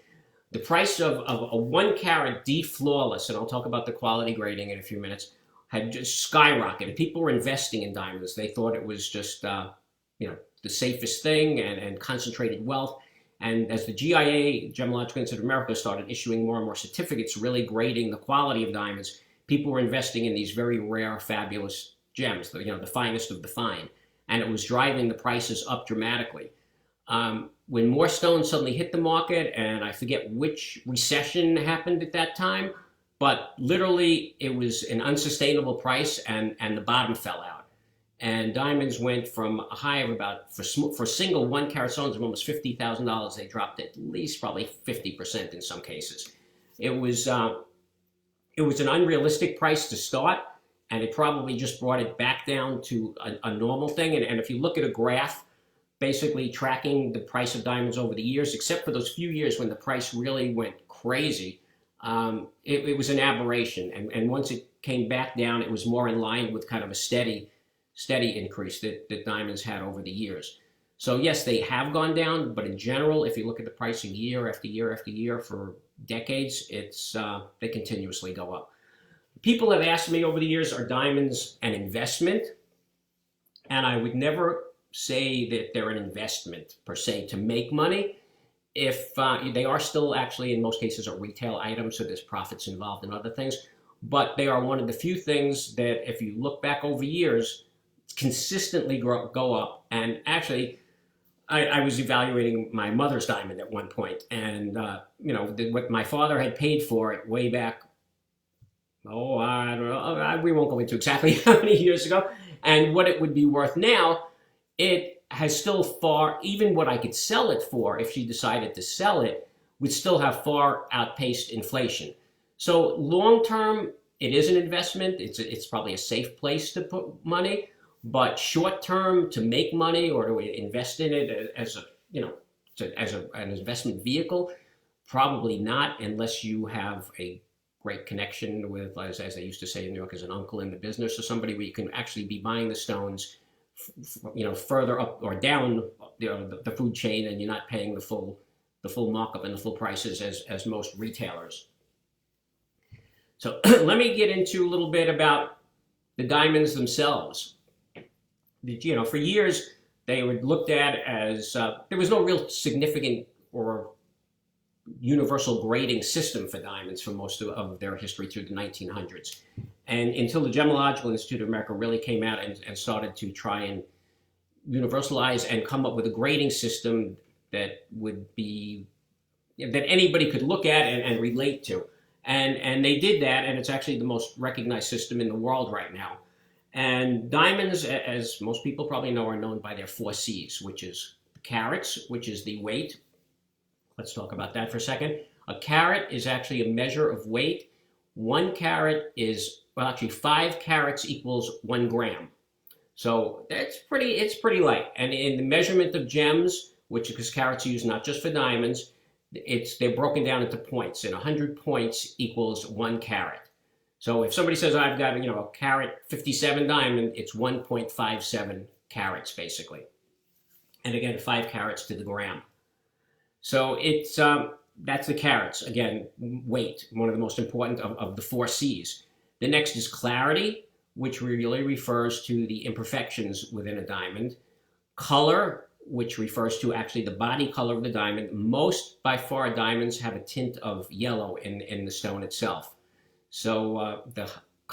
The price of a 1 carat D flawless, and I'll talk about the quality grading in a few minutes, had just skyrocketed. People were investing in diamonds. They thought it was just, the safest thing and concentrated wealth. And as the GIA, Gemological Institute of America, started issuing more and more certificates really grading the quality of diamonds, people were investing in these very rare, fabulous gems, the finest of the fine. And it was driving the prices up dramatically. When more stones suddenly hit the market, and I forget which recession happened at that time, but literally it was an unsustainable price and the bottom fell out. And diamonds went from a high of about, for single 1 carat stones of almost $50,000, they dropped at least probably 50% in some cases. It was an unrealistic price to start, and it probably just brought it back down to a normal thing. And if you look at a graph, basically tracking the price of diamonds over the years, except for those few years when the price really went crazy, it was an aberration. And once it came back down, it was more in line with kind of a steady increase that diamonds had over the years. So yes, they have gone down, but in general, if you look at the pricing year after year after year for decades, they continuously go up. People have asked me over the years, are diamonds an investment? And I would never say that they're an investment per se to make money. If they are still actually in most cases a retail item, so there's profits involved in other things. but they are one of the few things that, if you look back over years, consistently go up. And actually, I was evaluating my mother's diamond at one point, and you know, what my father had paid for it way back, oh, I don't know, we won't go into exactly how many years ago, and what it would be worth now, it has still far, even what I could sell it for, if she decided to sell it, would still have far outpaced inflation. So long term, it is an investment. It's probably a safe place to put money. But short term, to make money or to invest in it as a, you know, an investment vehicle, probably not, unless you have a great connection with, as they used to say in New York, as an uncle in the business, or somebody where you can actually be buying the stones, you know, further up or down, you know, the food chain, and you're not paying the full markup and the full prices as most retailers. So let me get into a little bit about the diamonds themselves. You know, for years, they were looked at as, there was no real significant or universal grading system for diamonds for most of their history through the 1900s. And until the Gemological Institute of America really came out and started to try and universalize and come up with a grading system that would be, that anybody could look at and relate to. And they did that, and it's actually the most recognized system in the world right now. And diamonds, as most people probably know, are known by their 4 C's, which is carats, which is the weight. Let's talk about that for a second. A carat is actually a measure of weight. 1 carat is, well, actually 5 carats equals 1 gram. So it's pretty light. And in the measurement of gems, which, because carats are used not just for diamonds, they're broken down into points, and 100 points equals 1 carat. So if somebody says, I've got, you know, a carat 57 diamond, it's 1.57 carats, basically. And again, 5 carats to the gram. So it's, that's the carats. Again, weight, one of the most important of the 4 C's. The next is clarity, which really refers to the imperfections within a diamond. Color, which refers to actually the body color of the diamond. Most, by far, diamonds have a tint of yellow in the stone itself. So the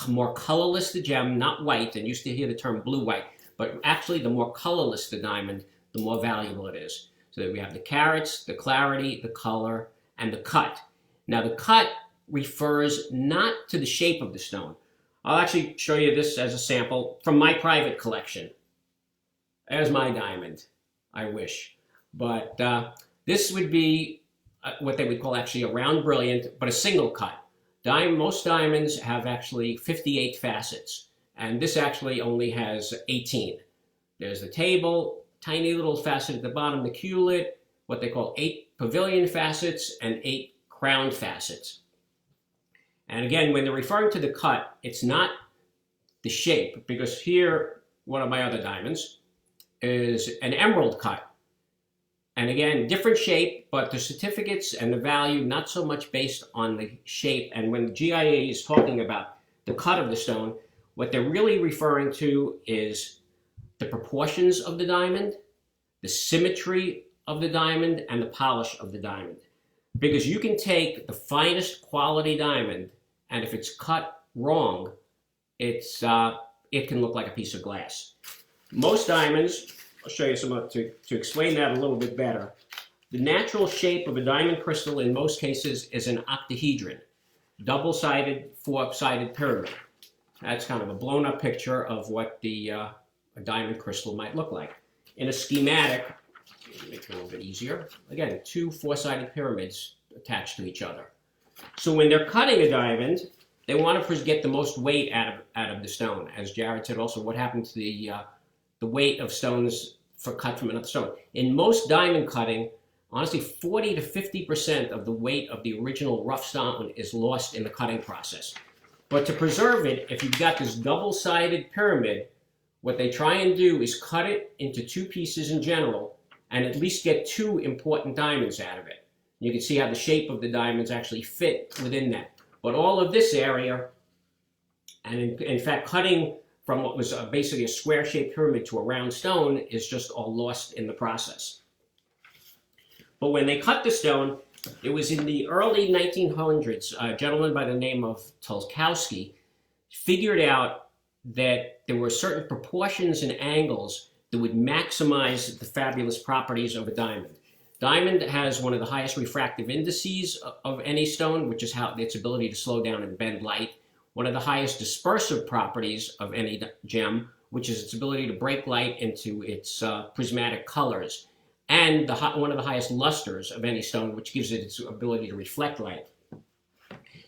more colorless the gem, not white, and used to hear the term blue-white, but actually the more colorless the diamond, the more valuable it is. So that we have the carats, the clarity, the color, and the cut. Now the cut refers not to the shape of the stone. I'll actually show you this as a sample from my private collection. There's my diamond, I wish. But this would be what they would call actually a round brilliant, but a single cut. Most diamonds have actually 58 facets, and this actually only has 18. There's the table, tiny little facet at the bottom, the culet, what they call 8 pavilion facets, and 8 crown facets. And again, when they're referring to the cut, it's not the shape, because here, one of my other diamonds is an emerald cut. And again, different shape, but the certificates and the value, not so much based on the shape. And when the GIA is talking about the cut of the stone, what they're really referring to is the proportions of the diamond, the symmetry of the diamond, and the polish of the diamond. Because you can take the finest quality diamond, and if it's cut wrong, it can look like a piece of glass. Most diamonds, I'll show you some to explain that a little bit better. The natural shape of a diamond crystal in most cases is an octahedron, double-sided, 4-sided pyramid. That's kind of a blown-up picture of what a diamond crystal might look like. In a schematic, make it a little bit easier. Again, 2 4-sided pyramids attached to each other. So when they're cutting a diamond, they want to get the most weight out of the stone. As Jared said also, what happened to the weight of stones for cut from another stone. In most diamond cutting, honestly, 40 to 50% of the weight of the original rough stone is lost in the cutting process. But to preserve it, if you've got this double-sided pyramid, what they try and do is cut it into 2 pieces in general and at least get 2 important diamonds out of it. You can see how the shape of the diamonds actually fit within that. But all of this area, and in fact, cutting from what was basically a square-shaped pyramid to a round stone is just all lost in the process. But when they cut the stone, It was in the early 1900s, a gentleman by the name of Tulkowski figured out that there were certain proportions and angles that would maximize the fabulous properties of a diamond. Diamond has one of the highest refractive indices of any stone, which is how its ability to slow down and bend light. One of the highest dispersive properties of any gem, which is its ability to break light into its prismatic colors. And one of the highest lusters of any stone, which gives it its ability to reflect light.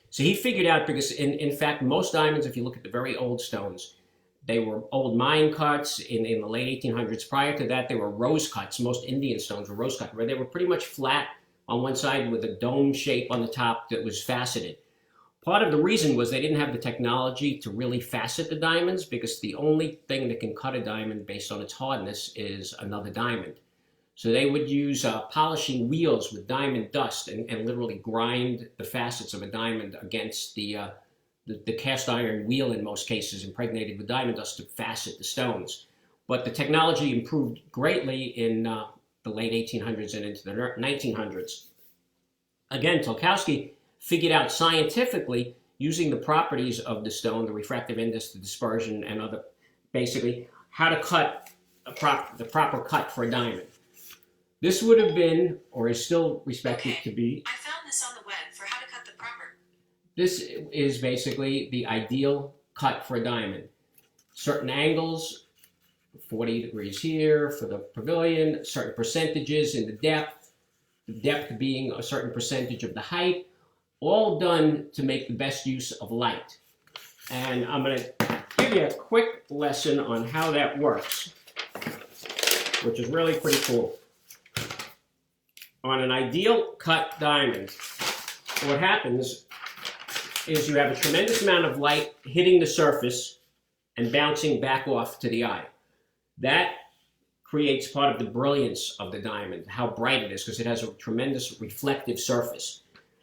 So he figured out, because in fact, most diamonds, if you look at the very old stones, they were old mine cuts in the late 1800s. Prior to that, they were rose cuts. Most Indian stones were rose cut, where they were pretty much flat on one side with a dome shape on the top that was faceted. Part of the reason was they didn't have the technology to really facet the diamonds, because the only thing that can cut a diamond based on its hardness is another diamond. So they would use polishing wheels with diamond dust and literally grind the facets of a diamond against the cast iron wheel, in most cases, impregnated with diamond dust to facet the stones. But the technology improved greatly in the late 1800s and into the 1900s. Again, Tulkowski figured out scientifically, using the properties of the stone, the refractive index, the dispersion, and other, basically, how to cut the proper cut for a diamond. This would have been, or is still respected to be... I found this on the web for how to cut the proper... This is basically the ideal cut for a diamond. Certain angles, 40 degrees here for the pavilion, certain percentages in the depth being a certain percentage of the height, all done to make the best use of light. And I'm going to give you a quick lesson on how that works, which is really pretty cool. On an ideal cut diamond, what happens is you have a tremendous amount of light hitting the surface and bouncing back off to the eye. That creates part of the brilliance of the diamond, how bright it is, because it has a tremendous reflective surface.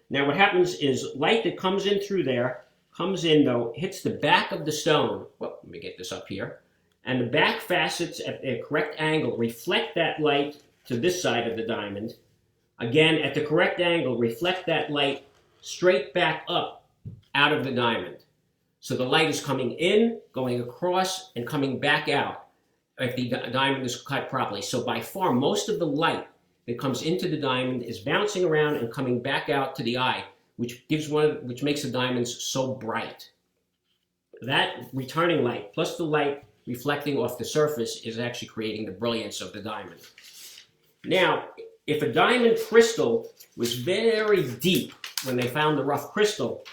Now what happens is light that comes in through there, comes in though, hits the back of the stone. Well, let me get this up here. And the back facets at a correct angle reflect that light to this side of the diamond. Again, at the correct angle, reflect that light straight back up out of the diamond. So the light is coming in, going across, and coming back out if the diamond is cut properly. So by far, most of the light that comes into the diamond is bouncing around and coming back out to the eye, which makes the diamonds so bright. That returning light, plus the light reflecting off the surface, is actually creating the brilliance of the diamond. Now, if a diamond crystal was very deep when they found the rough crystal,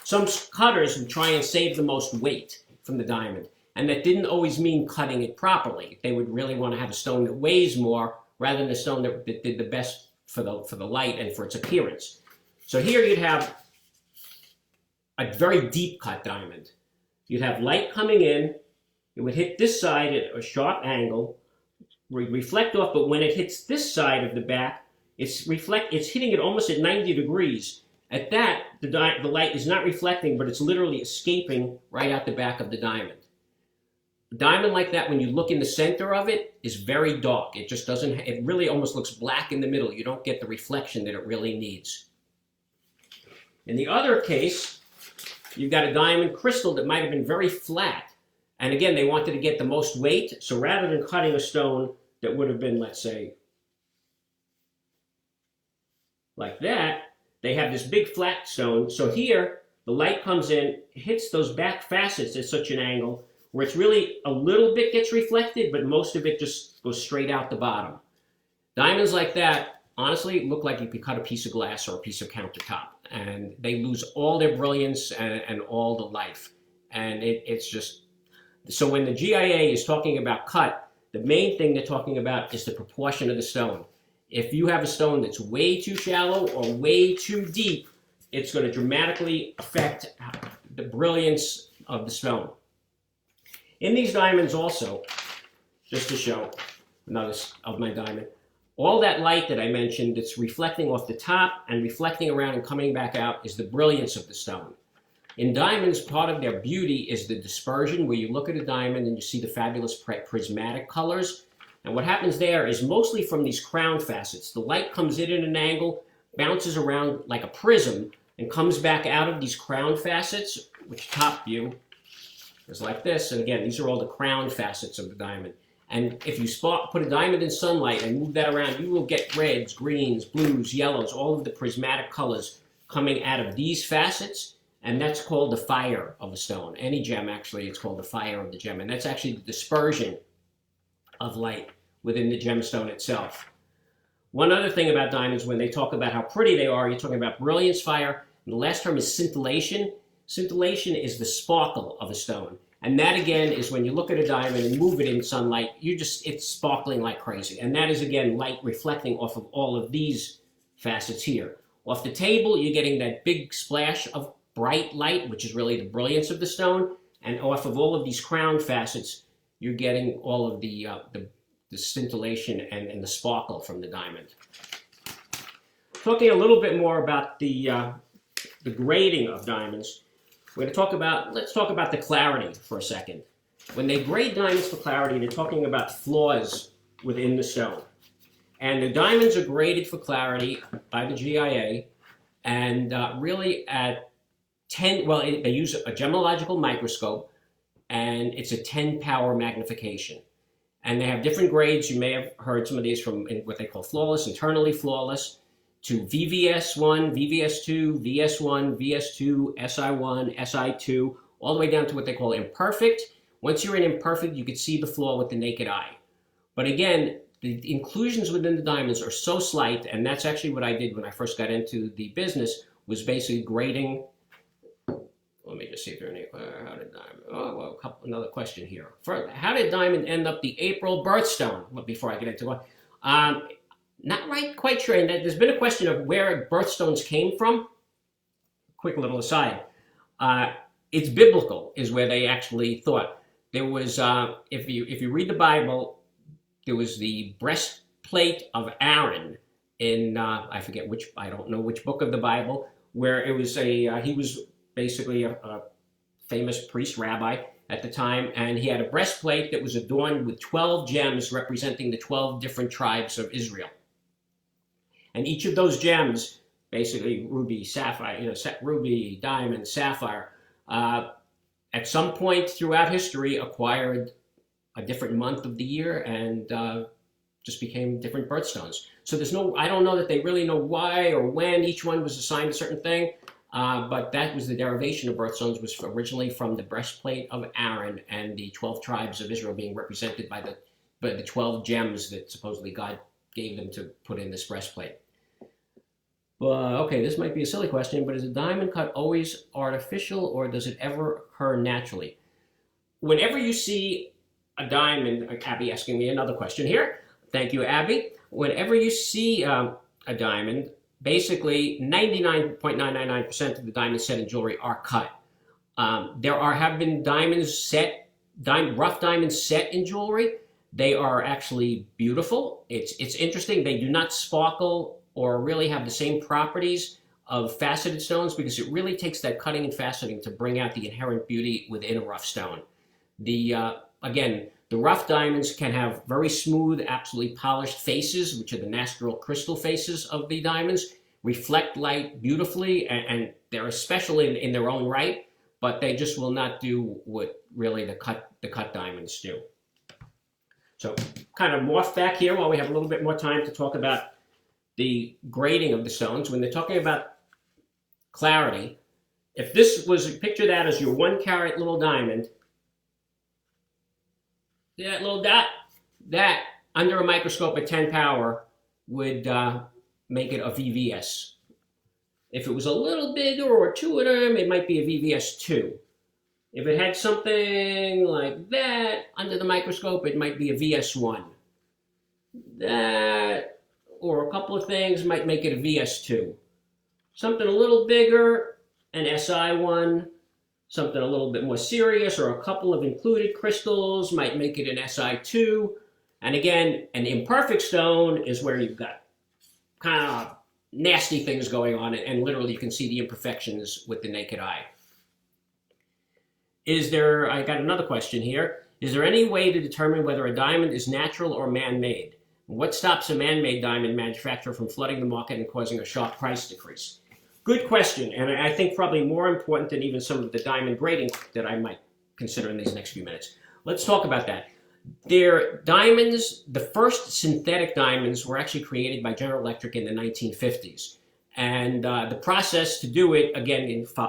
some cutters would try and save the most weight from the diamond. And that didn't always mean cutting it properly. They would really want to have a stone that weighs more rather than a stone that did the best for the light and for its appearance. So here you'd have a very deep cut diamond. You'd have light coming in. It would hit this side at a sharp angle, reflect off, but when it hits this side of the back, it's hitting it almost at 90 degrees. At that, the light is not reflecting, but it's literally escaping right out the back of the diamond. A diamond like that, when you look in the center of it, is very dark. It just doesn't, it really almost looks black in the middle. You don't get the reflection that it really needs. In the other case, you've got a diamond crystal that might have been very flat. And again, they wanted to get the most weight, so rather than cutting a stone that would have been, let's say, like that, they have this big flat stone. So here, the light comes in, hits those back facets at such an angle where it's really a little bit gets reflected, but most of it just goes straight out the bottom. Diamonds like that, honestly, look like you could cut a piece of glass or a piece of countertop, and they lose all their brilliance and all the life. And it's just... So when the GIA is talking about cut, the main thing they're talking about is the proportion of the stone. If you have a stone that's way too shallow or way too deep, it's going to dramatically affect the brilliance of the stone. In these diamonds also, just to show another of my diamond, all that light that I mentioned that's reflecting off the top and reflecting around and coming back out is the brilliance of the stone. In diamonds, part of their beauty is the dispersion, where you look at a diamond and you see the fabulous prismatic colors. And what happens there is mostly from these crown facets. The light comes in at an angle, bounces around like a prism and comes back out of these crown facets, which top view is like this. And again, these are all the crown facets of the diamond. And if you put a diamond in sunlight and move that around, you will get reds, greens, blues, yellows, all of the prismatic colors coming out of these facets. And that's called the fire of a stone. Any gem, actually, it's called the fire of the gem. And that's actually the dispersion of light within the gemstone itself. One other thing about diamonds, when they talk about how pretty they are, you're talking about brilliance, fire, and the last term is scintillation. Scintillation is the sparkle of a stone. And that, again, is when you look at a diamond and move it in sunlight, it's sparkling like crazy. And that is, again, light reflecting off of all of these facets here. Off the table, you're getting that big splash of bright light, which is really the brilliance of the stone. And off of all of these crown facets, you're getting all of the scintillation and the sparkle from the diamond. Talking a little bit more about the grading of diamonds, let's talk about the clarity for a second. When they grade diamonds for clarity, they're talking about flaws within the stone. And the diamonds are graded for clarity by the GIA, and really at 10, well, they use a gemological microscope, and it's a 10 power magnification. And they have different grades. You may have heard some of these from what they call flawless, internally flawless, to VVS1, VVS2, VS1, VS2, SI1, SI2, all the way down to what they call imperfect. Once you're in imperfect, you can see the flaw with the naked eye. But again, the inclusions within the diamonds are so slight, and that's actually what I did when I first got into the business, was basically grading. Let me just see if there are any, how did diamond, oh, well, another question here. How did diamond end up the April birthstone? Well, before I get into it, not quite sure. And there's been a question of where birthstones came from. Quick little aside. It's biblical, is where they actually thought. There was, if you read the Bible, there was the breastplate of Aaron in, I don't know which book of the Bible, where it was he was basically a famous priest, rabbi at the time, and he had a breastplate that was adorned with 12 gems representing the 12 different tribes of Israel. And each of those gems, basically ruby, sapphire, ruby, diamond, sapphire, at some point throughout history acquired a different month of the year and just became different birthstones. So I don't know that they really know why or when each one was assigned a certain thing. But that was the derivation of birthstones, was originally from the breastplate of Aaron and the 12 tribes of Israel being represented by the 12 gems that supposedly God gave them to put in this breastplate. Okay, this might be a silly question, but is a diamond cut always artificial, or does it ever occur naturally? Whenever you see a diamond, Abby asking me another question here. Thank you, Abby. Whenever you see a diamond, basically, 99.999% of the diamonds set in jewelry are cut. There have been rough diamonds set in jewelry. They are actually beautiful. It's interesting. They do not sparkle or really have the same properties of faceted stones, because it really takes that cutting and faceting to bring out the inherent beauty within a rough stone. Again, the rough diamonds can have very smooth, absolutely polished faces, which are the natural crystal faces of the diamonds, reflect light beautifully, and they're special in their own right, but they just will not do what really the cut diamonds do. So kind of morph back here while we have a little bit more time to talk about the grading of the stones. When they're talking about clarity, if this was, picture that as your 1 carat little diamond, that little dot, that under a microscope at 10 power would make it a VVS. If it was a little bigger or 2 of them, it might be a VVS2. If it had something like that under the microscope, it might be a VS1. That, or a couple of things, might make it a VS2. Something a little bigger, an SI1. Something a little bit more serious, or a couple of included crystals, might make it an SI2. And again, an imperfect stone is where you've got kind of nasty things going on, and literally you can see the imperfections with the naked eye. I got another question here. Is there any way to determine whether a diamond is natural or man-made? What stops a man-made diamond manufacturer from flooding the market and causing a sharp price decrease? Good question, and I think probably more important than even some of the diamond grading that I might consider in these next few minutes. Let's talk about that. Their diamonds, the first synthetic diamonds were actually created by General Electric in the 1950s. And the process to do it, again,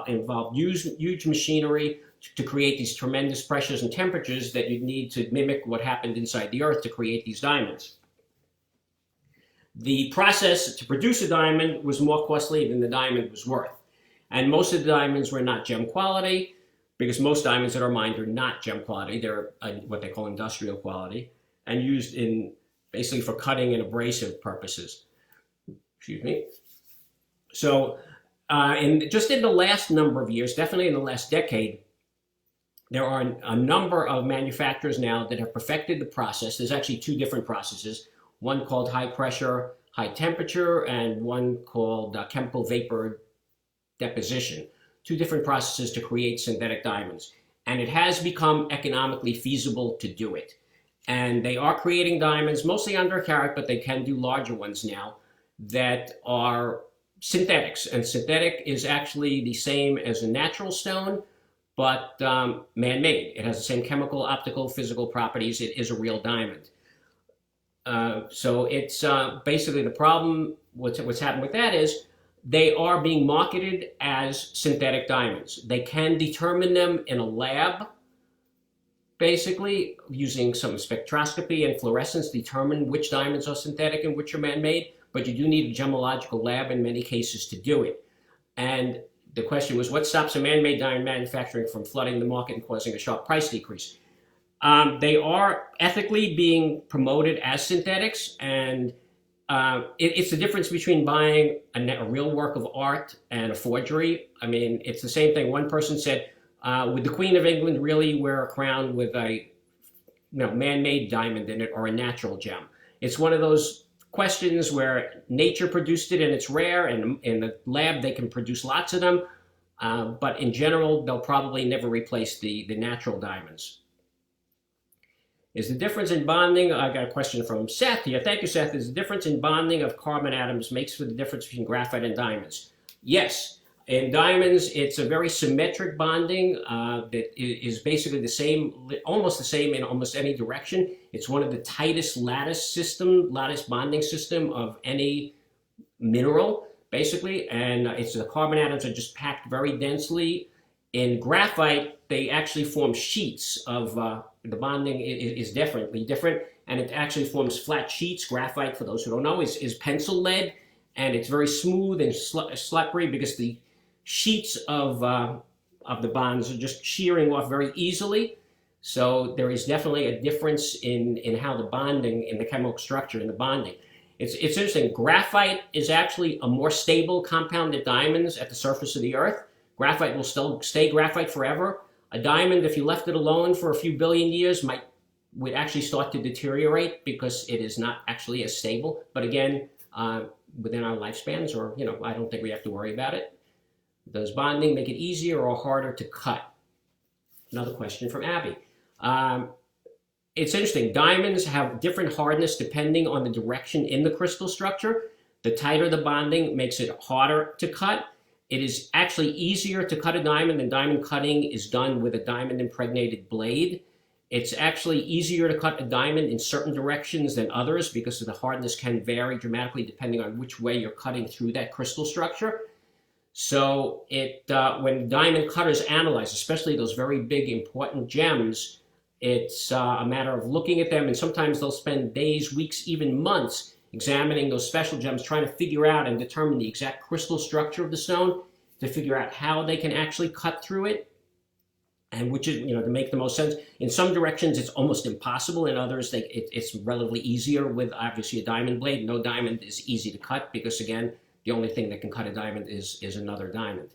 involved huge machinery to create these tremendous pressures and temperatures that you'd need to mimic what happened inside the earth to create these diamonds. The process to produce a diamond was more costly than the diamond was worth. And most of the diamonds were not gem quality, because most diamonds that are mined are not gem quality. They're what they call industrial quality, and used in basically for cutting and abrasive purposes. Excuse me. So just in the last number of years, definitely in the last decade, there are a number of manufacturers now that have perfected the process. There's actually two different processes, one called high pressure, high temperature, and one called chemical vapor deposition. Two different processes to create synthetic diamonds. And it has become economically feasible to do it. And they are creating diamonds, mostly under a carat, but they can do larger ones now, that are synthetics. And synthetic is actually the same as a natural stone, but man-made. It has the same chemical, optical, physical properties. It is a real diamond. So it's basically the problem, what's happened with that is, they are being marketed as synthetic diamonds. They can determine them in a lab, basically, using some spectroscopy and fluorescence, determine which diamonds are synthetic and which are man-made, but you do need a gemological lab in many cases to do it. And the question was, what stops a man-made diamond manufacturing from flooding the market and causing a sharp price decrease? They are ethically being promoted as synthetics, and it's the difference between buying a real work of art and a forgery. I mean, it's the same thing. One person said, would the Queen of England really wear a crown with a man-made diamond in it or a natural gem? It's one of those questions where nature produced it and it's rare, and in the lab they can produce lots of them. But in general, they'll probably never replace the natural diamonds. Is the difference in bonding, I got a question from Seth here. Thank you, Seth. Is the difference in bonding of carbon atoms makes for the difference between graphite and diamonds? Yes. In diamonds, it's a very symmetric bonding that is basically the same, almost the same in almost any direction. It's one of the tightest lattice bonding system of any mineral, basically. And it's the carbon atoms are just packed very densely. In graphite, they actually form sheets of, the bonding is definitely different, and it actually forms flat sheets. Graphite, for those who don't know, is pencil lead, and it's very smooth and slippery because the sheets of the bonds are just shearing off very easily. So there is definitely a difference in how the bonding, in the chemical structure in the bonding. It's interesting. Graphite is actually a more stable compound than diamonds at the surface of the earth. Graphite will still stay graphite forever. A diamond, if you left it alone for a few billion years, would actually start to deteriorate because it is not actually as stable. But again, within our lifespans, or I don't think we have to worry about it. Does bonding make it easier or harder to cut? Another question from Abby. It's interesting. Diamonds have different hardness depending on the direction in the crystal structure. The tighter the bonding makes it harder to cut. It is actually easier to cut a diamond, and diamond cutting is done with a diamond impregnated blade. It's actually easier to cut a diamond in certain directions than others because the hardness can vary dramatically depending on which way you're cutting through that crystal structure. So when diamond cutters analyze, especially those very big important gems, it's a matter of looking at them, and sometimes they'll spend days, weeks, even months examining those special gems, trying to figure out and determine the exact crystal structure of the stone to figure out how they can actually cut through it, and which is, to make the most sense. In some directions, it's almost impossible. In others, it's relatively easier with, obviously, a diamond blade. No diamond is easy to cut because, again, the only thing that can cut a diamond is another diamond.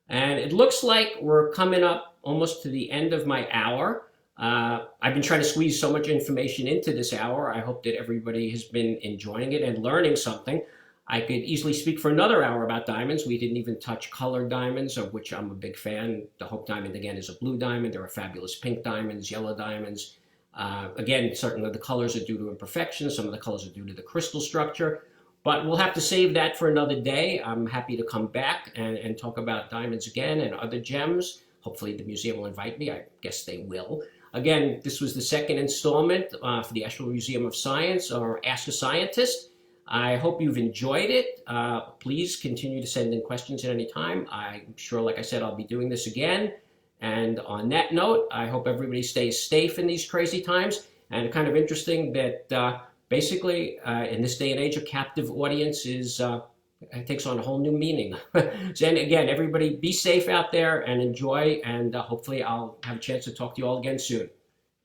And it looks like we're coming up almost to the end of my hour. I've been trying to squeeze so much information into this hour. I hope that everybody has been enjoying it and learning something. I could easily speak for another hour about diamonds. We didn't even touch colored diamonds, of which I'm a big fan. The Hope diamond, again, is a blue diamond. There are fabulous pink diamonds, yellow diamonds. Again, certainly the colors are due to imperfections. Some of the colors are due to the crystal structure. But we'll have to save that for another day. I'm happy to come back and talk about diamonds again and other gems. Hopefully the museum will invite me. I guess they will. Again, this was the second installment for the National Museum of Science, or Ask a Scientist. I hope you've enjoyed it. Please continue to send in questions at any time. I'm sure, like I said, I'll be doing this again. And on that note, I hope everybody stays safe in these crazy times. And kind of interesting that basically, in this day and age, a captive audience it takes on a whole new meaning. So, and again, everybody be safe out there and enjoy, and hopefully I'll have a chance to talk to you all again soon.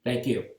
Thank you.